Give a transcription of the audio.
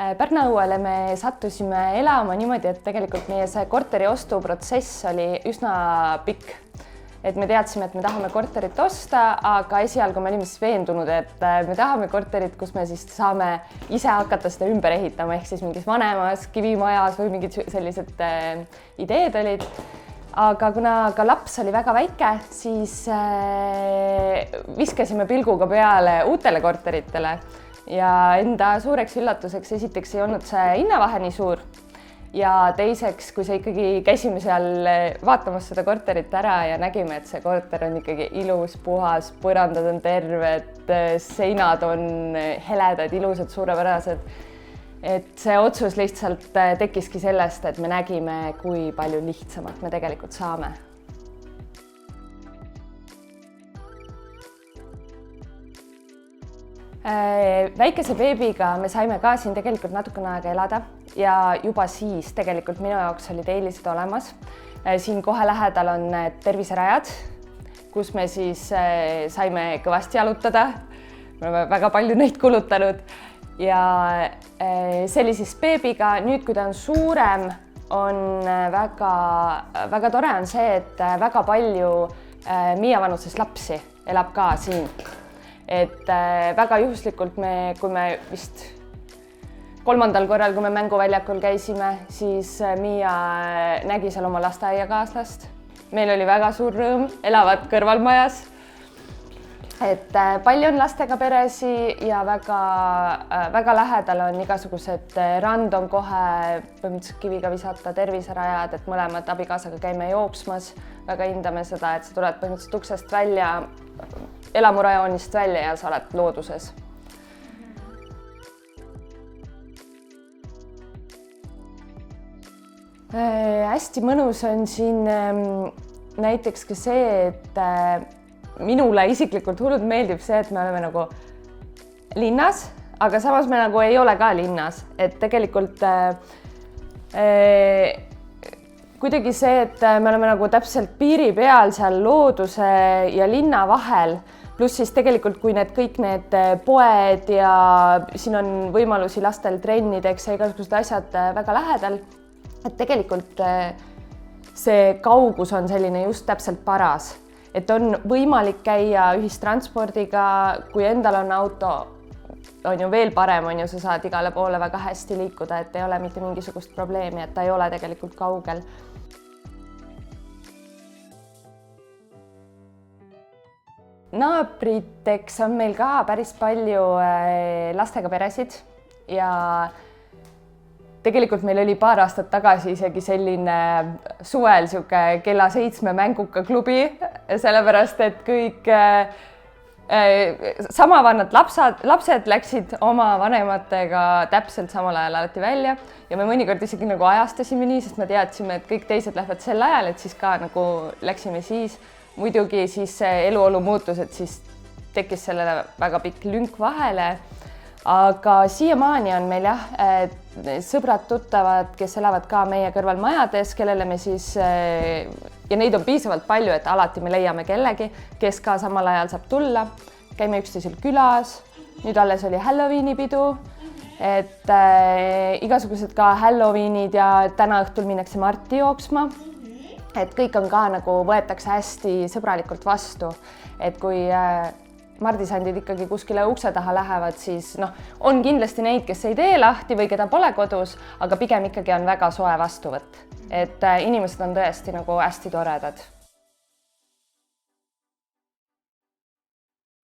Pärnu-õuele me sattusime elama niimoodi, et tegelikult meie see korteri ostuprotsess oli üsna pikk. Et me teadsime, et me tahame korterit osta, aga esialgu me olime siis veendunud, et me tahame korterit, kus me siis saame ise hakata seda ümber ehitama, ehk siis mingis vanemas kivimajas või mingid sellised ideed olid. Aga kuna ka laps oli väga väike, siis viskasime pilguga peale uutele korteritele ja enda suureks üllatuseks esiteks ei olnud see hinnavahe nii suur ja teiseks, kui ikkagi käisime seal vaatamas seda korterit ära ja nägime, et see korter on ikkagi ilus, puhas, põrandad on terved, seinad on heledad, ilusad, suurepärased. Et see otsus lihtsalt tekkiski sellest, et me nägime, kui palju lihtsamalt me tegelikult saame. Väikese beebiga me saime ka siin tegelikult natukene aega elada ja juba siis tegelikult minu jaoks olid eelised olemas. Siin kohe lähedal on terviserajad, kus me siis saime kõvasti jalutada. Me oleme väga palju neid kulutanud. Ja see oli siis beebiga. Nüüd, kui ta on suurem, on väga tore on see, et väga palju Miia vanuses lapsi elab ka siin. Et väga juhuslikult kui me vist 3. korral, kui me mänguväljakul käisime, siis Miia nägi seal oma lasteaiakaaslast. Meil oli väga suur rõõm, elavad kõrvalmajas. Et palju on lastega peresi ja väga lähedal on igasugused rand on kohe põhimõtteliselt kiviga visata terviserajad, et mõlemad abikaasaga käime jooksmas. Väga hindame seda, et sa tuled põhimõtteliselt uksest välja, elamurajoonist välja ja sa oled looduses. Hästi mõnus on siin näiteks ka see, et minule isiklikult hullult meeldib see, et me oleme nagu linnas, aga samas me nagu ei ole ka linnas. Et tegelikult kuidagi see, et me oleme nagu täpselt piiri peal seal looduse ja linna vahel, pluss siis tegelikult, kui kõik need poed ja siin on võimalusi lastel trennideks ja igasugused asjad väga lähedal, et tegelikult see kaugus on selline just täpselt paras. Et on võimalik käia ühistranspordiga, kui endal on auto, on ju veel parem, on ju, sa saad igale poole väga hästi liikuda, et ei ole mitte mingisugust probleemi, et ta ei ole tegelikult kaugel. Naabriteks on meil ka päris palju lastega peresid ja tegelikult meil oli paar aastat tagasi isegi selline suvel kella 7 mänguka klubi, sellepärast et kõik sama vanad lapsed läksid oma vanematega täpselt samal ajal alati välja ja me mõnikord isegi nagu ajastasime nii, sest me teadsime, et kõik teised lähevad sel ajal, et siis ka nagu läksime siis. Muidugi siis eluolu muutus, et siis tekkis sellele väga pikk lünk vahele. Aga siiamaani on meil jah, sõbrad tuttavad, kes elavad ka meie kõrval majades, kellele me siis, ja neid on piisavalt palju, et alati me leiame kellegi, kes ka samal ajal saab tulla. Käime üksteisel külas, nüüd alles oli Halloweeni pidu, et igasugused ka Halloweenid ja täna õhtul minnakse Marti jooksma. Et kõik on ka nagu võetakse hästi sõbralikult vastu, et kui mardisandid ikkagi kuskile ukse taha lähevad, siis on kindlasti neid, kes ei tee lahti või keda pole kodus, aga pigem ikkagi on väga soe vastuvõtt. Et inimesed on tõesti nagu hästi toredad.